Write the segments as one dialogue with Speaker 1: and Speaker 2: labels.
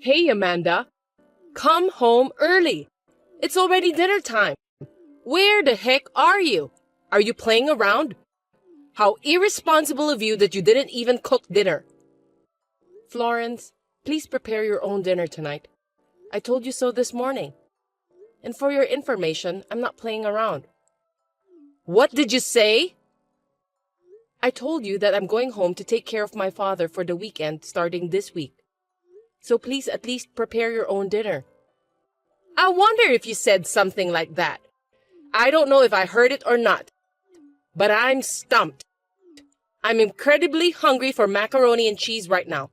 Speaker 1: Hey, Amanda, come home early. It's already dinner time. Where the heck are you? Are you playing around? How irresponsible of you that you didn't even cook dinner. Florence, please prepare your own dinner tonight. I told you so this morning. And for your information, I'm not playing around. What did you say? I told you that I'm going home to take care of my father for the weekend starting this week. So please at least prepare your own dinner. I wonder if you said something like that. I don't know if I heard it or not, but I'm stumped. I'm incredibly hungry for macaroni and cheese right now.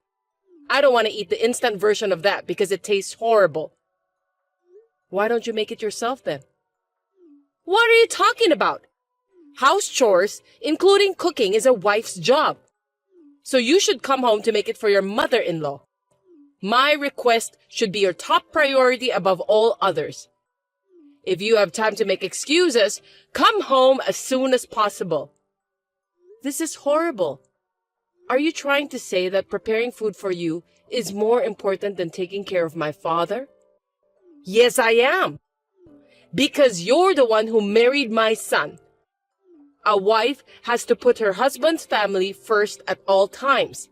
Speaker 1: I don't want to eat the instant version of that because it tastes horrible. Why don't you make it yourself then? What are you talking about? House chores, including cooking, is a wife's job. So you should come home to make it for your mother-in-law. My request should be your top priority above all others. If you have time to make excuses, come home as soon as possible. This is horrible. Are you trying to say that preparing food for you is more important than taking care of my father? Yes, I am. Because you're the one who married my son. A wife has to put her husband's family first at all times.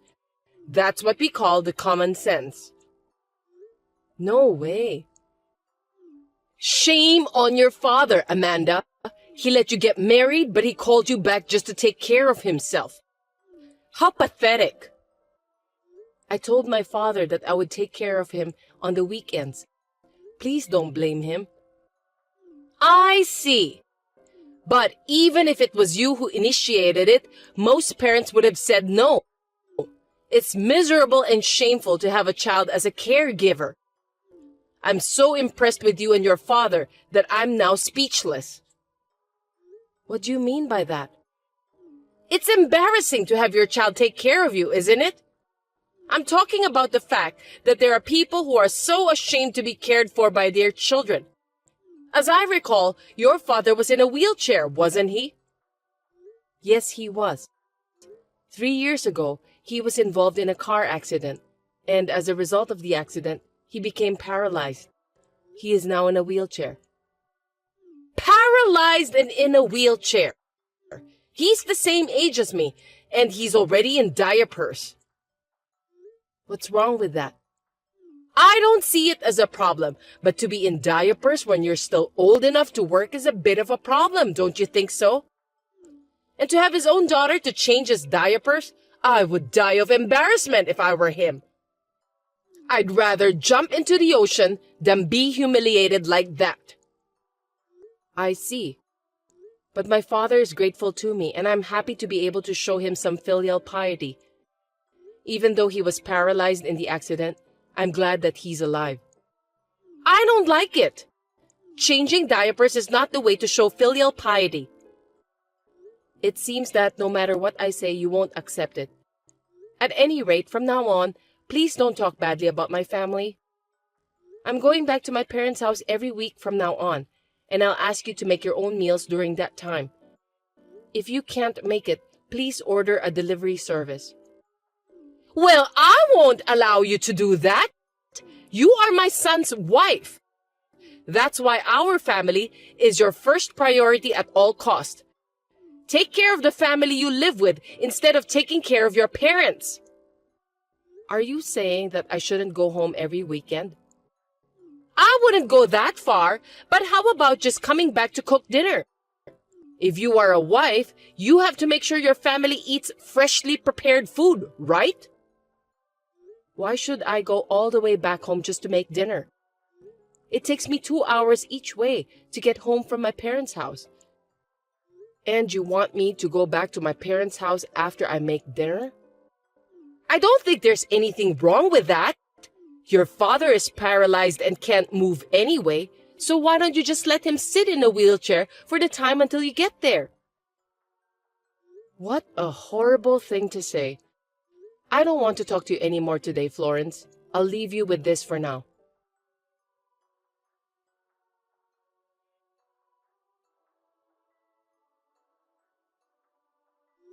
Speaker 1: That's what we call the common sense. No way. Shame on your father, Amanda. He let you get married, but he called you back just to take care of himself. How pathetic. I told my father that I would take care of him on the weekends. Please don't blame him. I see. But even if it was you who initiated it, most parents would have said no. It's miserable and shameful to have a child as a caregiver. I'm so impressed with you and your father that I'm now speechless. What do you mean by that? It's embarrassing to have your child take care of you, isn't it? I'm talking about the fact that there are people who are so ashamed to be cared for by their children. As I recall, your father was in a wheelchair, wasn't he? Yes, he was. 3 years ago, he was involved in a car accident, and as a result of the accident, he became paralyzed. He is now in a wheelchair. Paralyzed and in a wheelchair. He's the same age as me, and he's already in diapers. What's wrong with that? I don't see it as a problem, but to be in diapers when you're still old enough to work is a bit of a problem, don't you think so? And to have his own daughter to change his diapers, I would die of embarrassment if I were him. I'd rather jump into the ocean than be humiliated like that. I see. But my father is grateful to me, and I'm happy to be able to show him some filial piety. Even though he was paralyzed in the accident, I'm glad that he's alive. I don't like it. Changing diapers is not the way to show filial piety. It seems that no matter what I say, you won't accept it. At any rate, from now on, please don't talk badly about my family. I'm going back to my parents' house every week from now on, and I'll ask you to make your own meals during that time. If you can't make it, please order a delivery service. Well, I won't allow you to do that. You are my son's wife. That's why our family is your first priority at all costs. Take care of the family you live with instead of taking care of your parents. Are you saying that I shouldn't go home every weekend? I wouldn't go that far, but how about just coming back to cook dinner? If you are a wife, you have to make sure your family eats freshly prepared food, right? Why should I go all the way back home just to make dinner? It takes me 2 hours each way to get home from my parents' house. And you want me to go back to my parents' house after I make dinner? I don't think there's anything wrong with that. Your father is paralyzed and can't move anyway, so why don't you just let him sit in a wheelchair for the time until you get there? What a horrible thing to say. I don't want to talk to you anymore today, Florence. I'll leave you with this for now.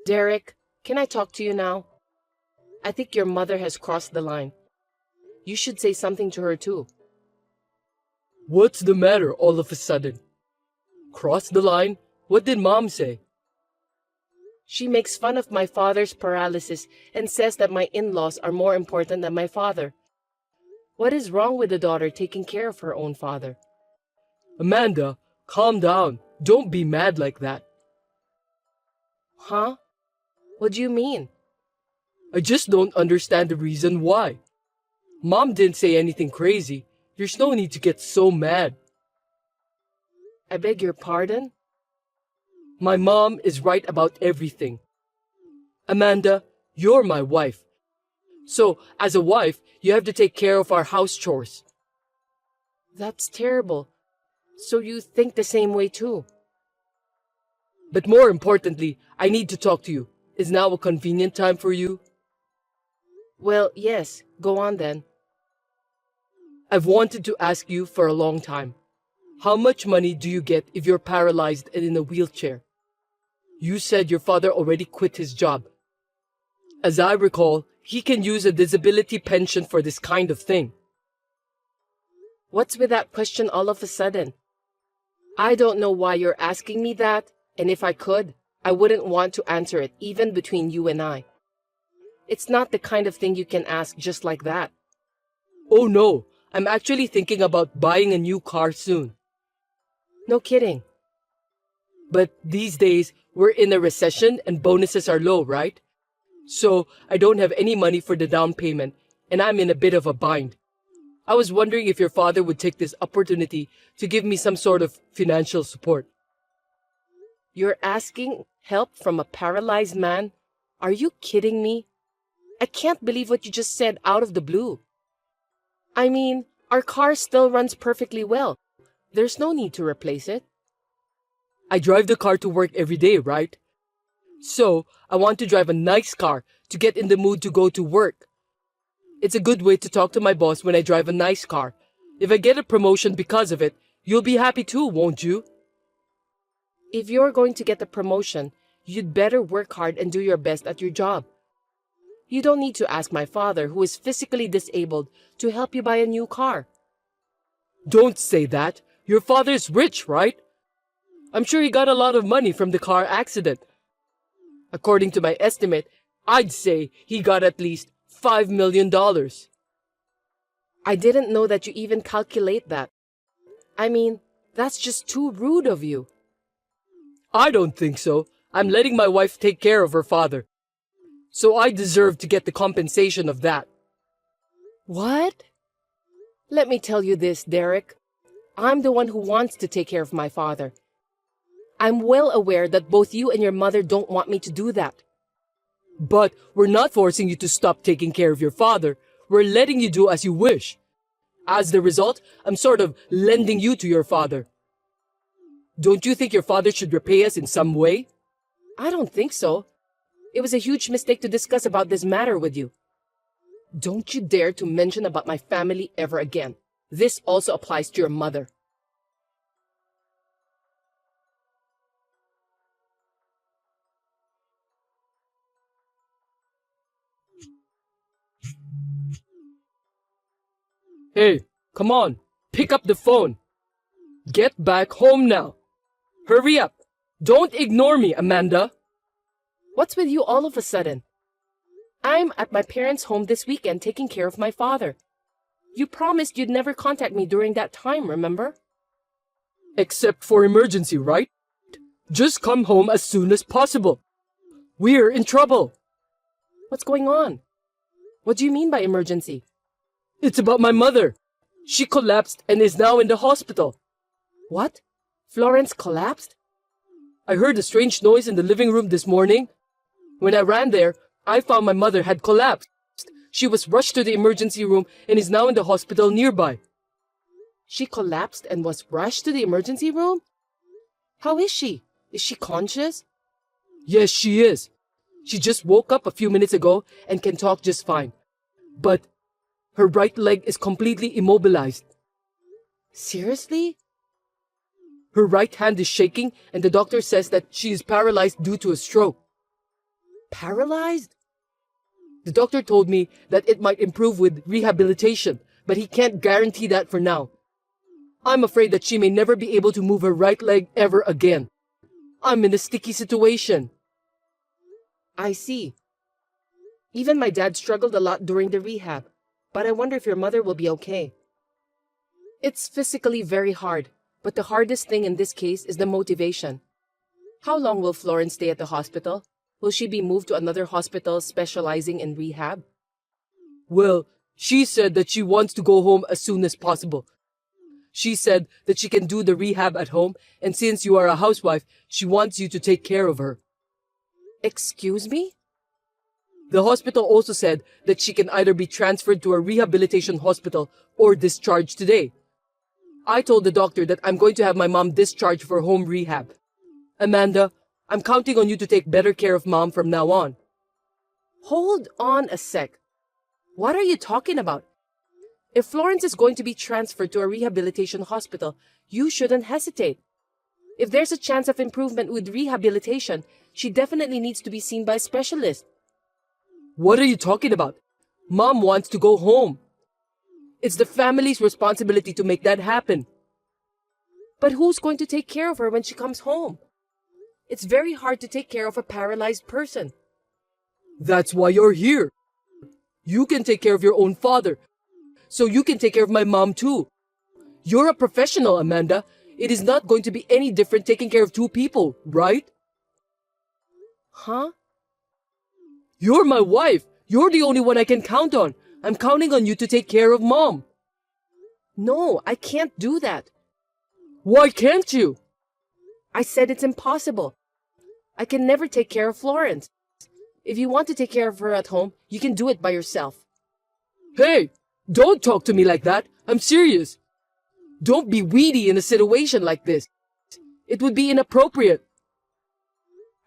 Speaker 1: Derek, can I talk to you now? I think your mother has crossed the line. You should say something to her too.
Speaker 2: What's the matter all of a sudden? Cross the line? What did Mom say?
Speaker 1: She makes fun of my father's paralysis and says that my in-laws are more important than my father. What is wrong with the daughter taking care of her own father?
Speaker 2: Amanda, calm down. Don't be mad like that.
Speaker 1: Huh? What do you mean?
Speaker 2: I just don't understand the reason why. Mom didn't say anything crazy. There's no need to get so mad.
Speaker 1: I beg your pardon?
Speaker 2: My mom is right about everything. Amanda, you're my wife. So, as a wife, you have to take care of our house chores.
Speaker 1: That's terrible. So you think the same way too?
Speaker 2: But more importantly, I need to talk to you. Is now a convenient time for you?
Speaker 1: Well, yes. Go on then.
Speaker 2: I've wanted to ask you for a long time. How much money do you get if you're paralyzed and in a wheelchair? You said your father already quit his job. As I recall, he can use a disability pension for this kind of thing.
Speaker 1: What's with that question all of a sudden? I don't know why you're asking me that, and if I could, I wouldn't want to answer it even between you and I. It's not the kind of thing you can ask just like that.
Speaker 2: Oh no, I'm actually thinking about buying a new car soon.
Speaker 1: No kidding.
Speaker 2: But these days, we're in a recession and bonuses are low, right? So I don't have any money for the down payment, and I'm in a bit of a bind. I was wondering if your father would take this opportunity to give me some sort of financial support.
Speaker 1: You're asking help from a paralyzed man? Are you kidding me? I can't believe what you just said out of the blue. I mean, our car still runs perfectly well. There's no need to replace it.
Speaker 2: I drive the car to work every day, right? So, I want to drive a nice car to get in the mood to go to work. It's a good way to talk to my boss when I drive a nice car. If I get a promotion because of it, you'll be happy too, won't you?
Speaker 1: If you're going to get the promotion, you'd better work hard and do your best at your job. You don't need to ask my father, who is physically disabled, to help you buy a new car.
Speaker 2: Don't say that. Your father's rich, right? I'm sure he got a lot of money from the car accident. According to my estimate, I'd say he got at least $5 million.
Speaker 1: I didn't know that you even calculate that. I mean, that's just too rude of you.
Speaker 2: I don't think so. I'm letting my wife take care of her father. So I deserve to get the compensation of that.
Speaker 1: What? Let me tell you this, Derek. I'm the one who wants to take care of my father. I'm well aware that both you and your mother don't want me to do that.
Speaker 2: But we're not forcing you to stop taking care of your father. We're letting you do as you wish. As the result, I'm sort of lending you to your father. Don't you think your father should repay us in some way?
Speaker 1: I don't think so. It was a huge mistake to discuss about this matter with you. Don't you dare to mention about my family ever again. This also applies to your mother.
Speaker 2: Hey, come on, pick up the phone. Get back home now. Hurry up. Don't ignore me, Amanda.
Speaker 1: What's with you all of a sudden? I'm at my parents' home this weekend taking care of my father. You promised you'd never contact me during that time, remember?
Speaker 2: Except for emergency, right? Just come home as soon as possible. We're in trouble.
Speaker 1: What's going on? What do you mean by emergency?
Speaker 2: It's about my mother. She collapsed and is now in the hospital.
Speaker 1: What? Florence collapsed?
Speaker 2: I heard a strange noise in the living room this morning. When I ran there, I found my mother had collapsed. She was rushed to the emergency room and is now in the hospital nearby.
Speaker 1: She collapsed and was rushed to the emergency room? How is she? Is she conscious?
Speaker 2: Yes, she is. She just woke up a few minutes ago and can talk just fine. But her right leg is completely immobilized.
Speaker 1: Seriously?
Speaker 2: Her right hand is shaking and the doctor says that she is paralyzed due to a stroke.
Speaker 1: Paralyzed?
Speaker 2: The doctor told me that it might improve with rehabilitation, but he can't guarantee that for now. I'm afraid that she may never be able to move her right leg ever again. I'm in a sticky situation.
Speaker 1: I see. Even my dad struggled a lot during the rehab, but I wonder if your mother will be okay. It's physically very hard, but the hardest thing in this case is the motivation. How long will Florence stay at the hospital? Will she be moved to another hospital specializing in rehab?
Speaker 2: Well, she said that she wants to go home as soon as possible. She said that she can do the rehab at home, and since you are a housewife, she wants you to take care of her.
Speaker 1: Excuse me?
Speaker 2: The hospital also said that she can either be transferred to a rehabilitation hospital or discharged today. I told the doctor that I'm going to have my mom discharged for home rehab. Amanda, I'm counting on you to take better care of Mom from now on.
Speaker 1: Hold on a sec. What are you talking about? If Florence is going to be transferred to a rehabilitation hospital, you shouldn't hesitate. If there's a chance of improvement with rehabilitation, she definitely needs to be seen by a specialist.
Speaker 2: What are you talking about? Mom wants to go home. It's the family's responsibility to make that happen.
Speaker 1: But who's going to take care of her when she comes home? It's very hard to take care of a paralyzed person.
Speaker 2: That's why you're here. You can take care of your own father, so you can take care of my mom too. You're a professional, Amanda. It is not going to be any different taking care of two people, right?
Speaker 1: Huh?
Speaker 2: You're my wife. You're the only one I can count on. I'm counting on you to take care of Mom.
Speaker 1: No, I can't do that.
Speaker 2: Why can't you?
Speaker 1: I said it's impossible. I can never take care of Florence. If you want to take care of her at home, you can do it by yourself.
Speaker 2: Hey, don't talk to me like that. I'm serious. Don't be weedy in a situation like this. It would be inappropriate.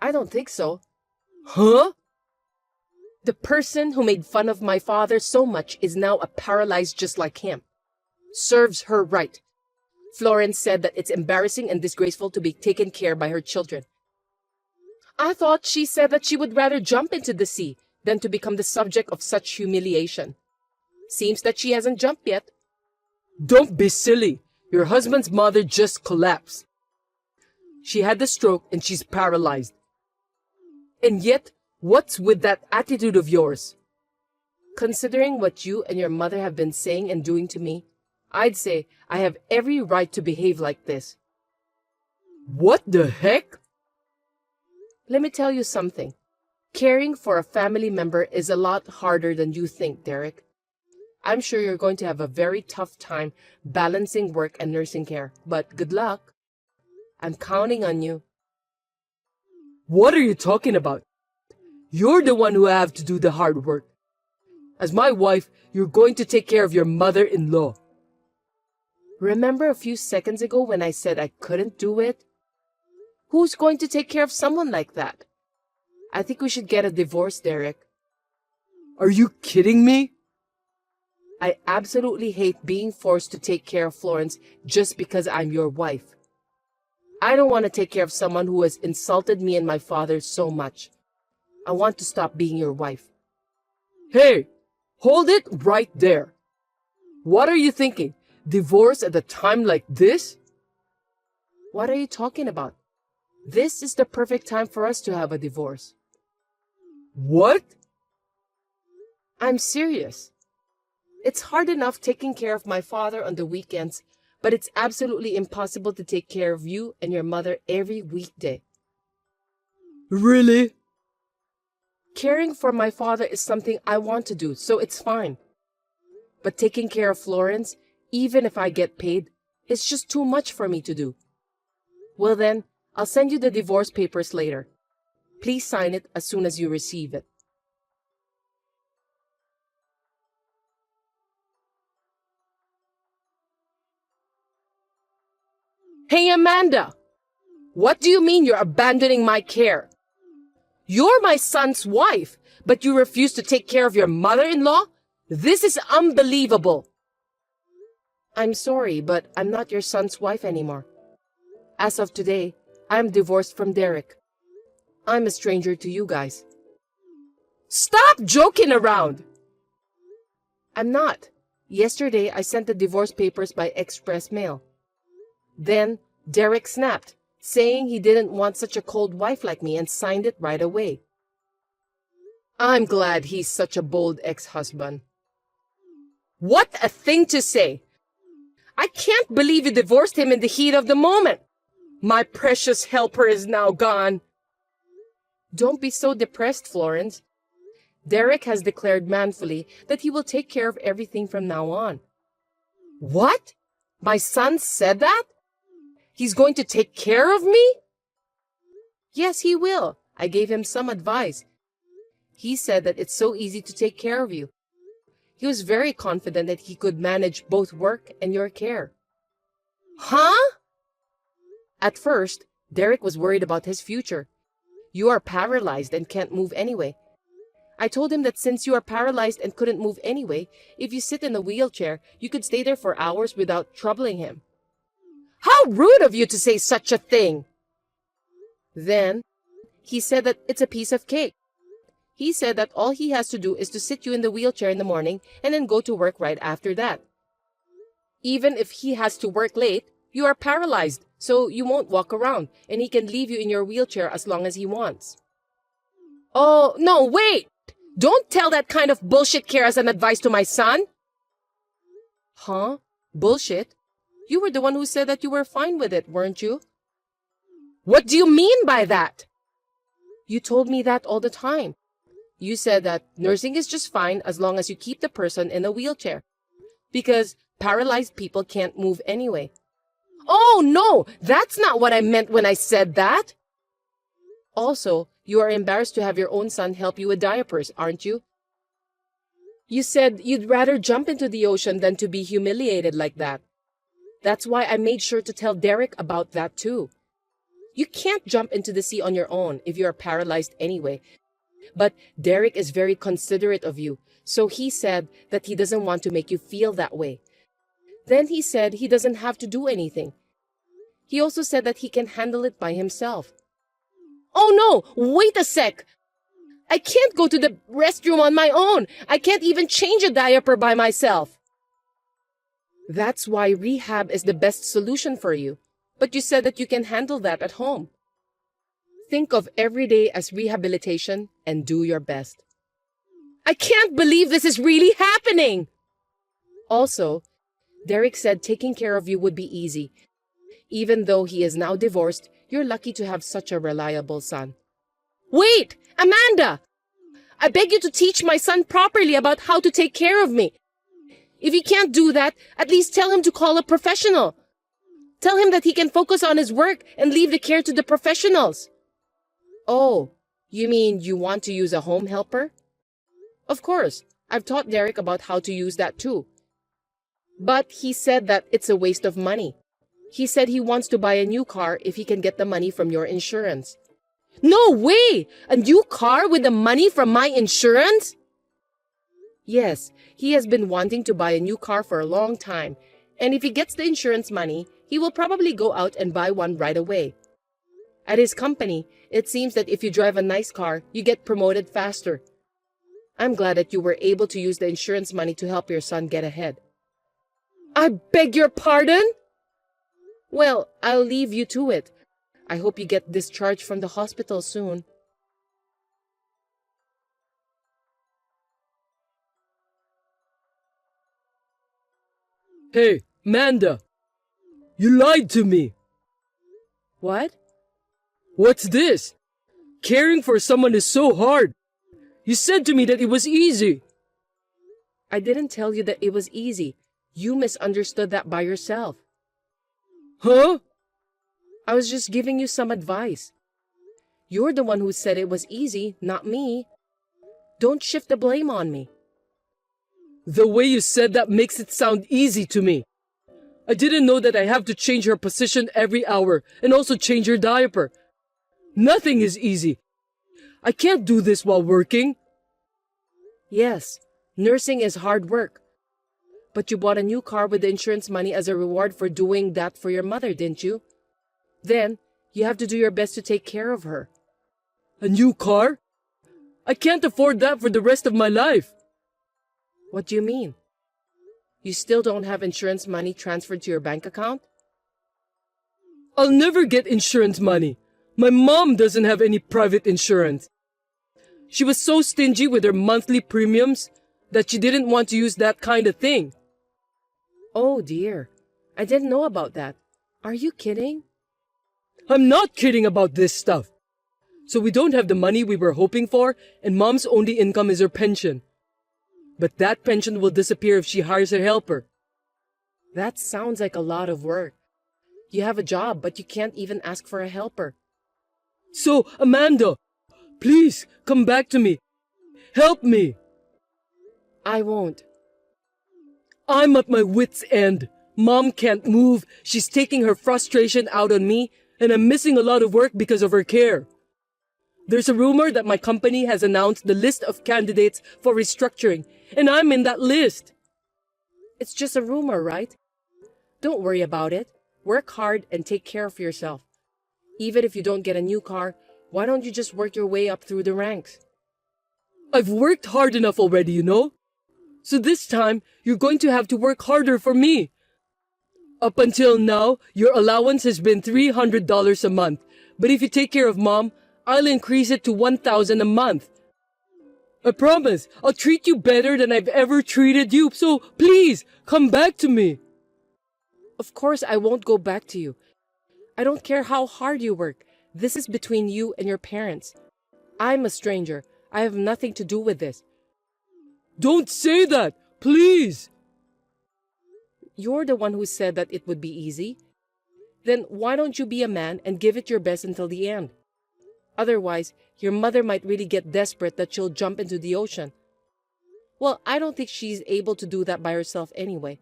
Speaker 1: I don't think so.
Speaker 2: Huh?
Speaker 1: The person who made fun of my father so much is now a paralyzed just like him. Serves her right. Florence said that it's embarrassing and disgraceful to be taken care by her children. I thought she said that she would rather jump into the sea than to become the subject of such humiliation. Seems that she hasn't jumped yet.
Speaker 2: Don't be silly. Your husband's mother just collapsed. She had the stroke and she's paralyzed. And yet, what's with that attitude of yours?
Speaker 1: Considering what you and your mother have been saying and doing to me, I'd say I have every right to behave like this.
Speaker 2: What the heck?
Speaker 1: Let me tell you something. Caring for a family member is a lot harder than you think, Derek. I'm sure you're going to have a very tough time balancing work and nursing care, but good luck. I'm counting on you.
Speaker 2: What are you talking about? You're the one who have to do the hard work. As my wife, you're going to take care of your mother-in-law.
Speaker 1: Remember a few seconds ago when I said I couldn't do it? Who's going to take care of someone like that? I think we should get a divorce, Derek.
Speaker 2: Are you kidding me?
Speaker 1: I absolutely hate being forced to take care of Florence just because I'm your wife. I don't want to take care of someone who has insulted me and my father so much. I want to stop being your wife.
Speaker 2: Hey, hold it right there. What are you thinking? Divorce at a time like this?
Speaker 1: What are you talking about? This is the perfect time for us to have a divorce.
Speaker 2: What?
Speaker 1: I'm serious. It's hard enough taking care of my father on the weekends, but it's absolutely impossible to take care of you and your mother every weekday.
Speaker 2: Really?
Speaker 1: Caring for my father is something I want to do, so it's fine. But taking care of Florence, even if I get paid, is just too much for me to do. Well then, I'll send you the divorce papers later. Please sign it as soon as you receive it. Hey, Amanda! What do you mean you're abandoning my care? You're my son's wife, but you refuse to take care of your mother-in-law? This is unbelievable. I'm sorry, but I'm not your son's wife anymore. As of today, I'm divorced from Derek. I'm a stranger to you guys. Stop joking around! I'm not. Yesterday, I sent the divorce papers by express mail. Then, Derek snapped, saying he didn't want such a cold wife like me and signed it right away. I'm glad he's such a bold ex-husband. What a thing to say! I can't believe you divorced him in the heat of the moment. My precious helper is now gone. Don't be so depressed, Florence. Derek has declared manfully that he will take care of everything from now on. What? My son said that? He's going to take care of me? Yes, he will. I gave him some advice. He said that it's so easy to take care of you. He was very confident that he could manage both work and your care. Huh? At first, Derek was worried about his future. You are paralyzed and can't move anyway. I told him that since you are paralyzed and couldn't move anyway, if you sit in a wheelchair, you could stay there for hours without troubling him. How rude of you to say such a thing! Then, he said that it's a piece of cake. He said that all he has to do is to sit you in the wheelchair in the morning and then go to work right after that. Even if he has to work late, you are paralyzed, so you won't walk around, and he can leave you in your wheelchair as long as he wants. Oh, no, wait! Don't tell that kind of bullshit care as an advice to my son! Huh? Bullshit? You were the one who said that you were fine with it, weren't you? What do you mean by that? You told me that all the time. You said that nursing is just fine as long as you keep the person in a wheelchair. Because paralyzed people can't move anyway. Oh, no! That's not what I meant when I said that! Also, you are embarrassed to have your own son help you with diapers, aren't you? You said you'd rather jump into the ocean than to be humiliated like that. That's why I made sure to tell Derek about that too. You can't jump into the sea on your own if you are paralyzed anyway. But Derek is very considerate of you, so he said that he doesn't want to make you feel that way. Then he said he doesn't have to do anything. He also said that he can handle it by himself. Oh no, wait a sec! I can't go to the restroom on my own. I can't even change a diaper by myself. That's why rehab is the best solution for you. But you said that you can handle that at home. Think of every day as rehabilitation and do your best. I can't believe this is really happening! Also, Derek said taking care of you would be easy. Even though he is now divorced, you're lucky to have such a reliable son. Wait! Amanda! I beg you to teach my son properly about how to take care of me. If he can't do that, at least tell him to call a professional. Tell him that he can focus on his work and leave the care to the professionals. Oh, you mean you want to use a home helper? Of course, I've taught Derek about how to use that too. But he said that it's a waste of money. He said he wants to buy a new car if he can get the money from your insurance. No way! A new car with the money from my insurance? Yes, he has been wanting to buy a new car for a long time, and if he gets the insurance money, he will probably go out and buy one right away. At his company, it seems that if you drive a nice car, you get promoted faster. I'm glad that you were able to use the insurance money to help your son get ahead. I beg your pardon? Well, I'll leave you to it. I hope you get discharged from the hospital soon.
Speaker 2: Hey, Amanda! You lied to me!
Speaker 1: What?
Speaker 2: What's this? Caring for someone is so hard. You said to me that it was easy.
Speaker 1: I didn't tell you that it was easy. You misunderstood that by yourself.
Speaker 2: Huh?
Speaker 1: I was just giving you some advice. You're the one who said it was easy, not me. Don't shift the blame on me.
Speaker 2: The way you said that makes it sound easy to me. I didn't know that I have to change her position every hour and also change her diaper. Nothing is easy. I can't do this while working.
Speaker 1: Yes, nursing is hard work. But you bought a new car with the insurance money as a reward for doing that for your mother, didn't you? Then, you have to do your best to take care of her.
Speaker 2: A new car? I can't afford that for the rest of my life.
Speaker 1: What do you mean? You still don't have insurance money transferred to your bank account?
Speaker 2: I'll never get insurance money. My mom doesn't have any private insurance. She was so stingy with her monthly premiums that she didn't want to use that kind of thing.
Speaker 1: Oh dear, I didn't know about that. Are you kidding?
Speaker 2: I'm not kidding about this stuff. So we don't have the money we were hoping for, and mom's only income is her pension. But that pension will disappear if she hires a helper.
Speaker 1: That sounds like a lot of work. You have a job, but you can't even ask for a helper.
Speaker 2: So, Amanda, please come back to me. Help me.
Speaker 1: I won't.
Speaker 2: I'm at my wit's end. Mom can't move. She's taking her frustration out on me, and I'm missing a lot of work because of her care. There's a rumor that my company has announced the list of candidates for restructuring, and I'm in that list.
Speaker 1: It's just a rumor, right? Don't worry about it. Work hard and take care of yourself. Even if you don't get a new car, why don't you just work your way up through the ranks?
Speaker 2: I've worked hard enough already, you know? So this time, you're going to have to work harder for me. Up until now, your allowance has been $300 a month. But if you take care of Mom, I'll increase it to $1,000 a month. I promise, I'll treat you better than I've ever treated you. So please, come back to me.
Speaker 1: Of course, I won't go back to you. I don't care how hard you work. This is between you and your parents. I'm a stranger. I have nothing to do with this.
Speaker 2: Don't say that, please.
Speaker 1: You're the one who said that it would be easy. Then why don't you be a man and give it your best until the end? Otherwise, your mother might really get desperate that she'll jump into the ocean. Well, I don't think she's able to do that by herself anyway.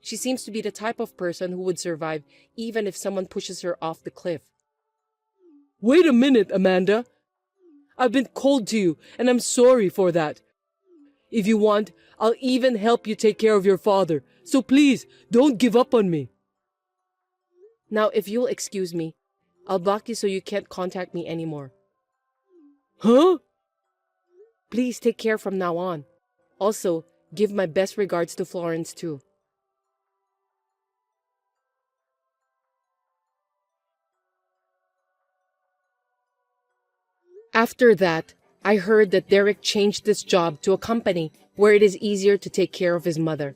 Speaker 1: She seems to be the type of person who would survive even if someone pushes her off the cliff.
Speaker 2: Wait a minute, Amanda. I've been cold to you, and I'm sorry for that. If you want, I'll even help you take care of your father. So please, don't give up on me.
Speaker 1: Now, if you'll excuse me, I'll block you so you can't contact me anymore.
Speaker 2: Huh?
Speaker 1: Please take care from now on. Also, give my best regards to Florence too. After that, I heard that Derek changed his job to a company where it is easier to take care of his mother.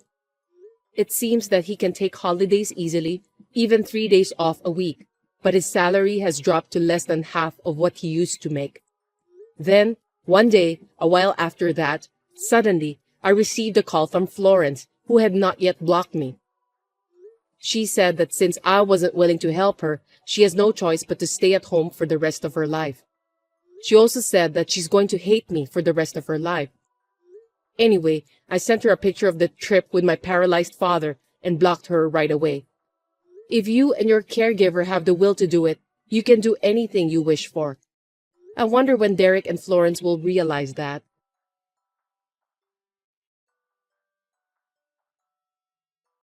Speaker 1: It seems that he can take holidays easily, even 3 days off a week, but his salary has dropped to less than half of what he used to make. Then, one day, a while after that, suddenly, I received a call from Florence, who had not yet blocked me. She said that since I wasn't willing to help her, she has no choice but to stay at home for the rest of her life. She also said that she's going to hate me for the rest of her life. Anyway, I sent her a picture of the trip with my paralyzed father and blocked her right away. If you and your caregiver have the will to do it, you can do anything you wish for. I wonder when Derek and Florence will realize that.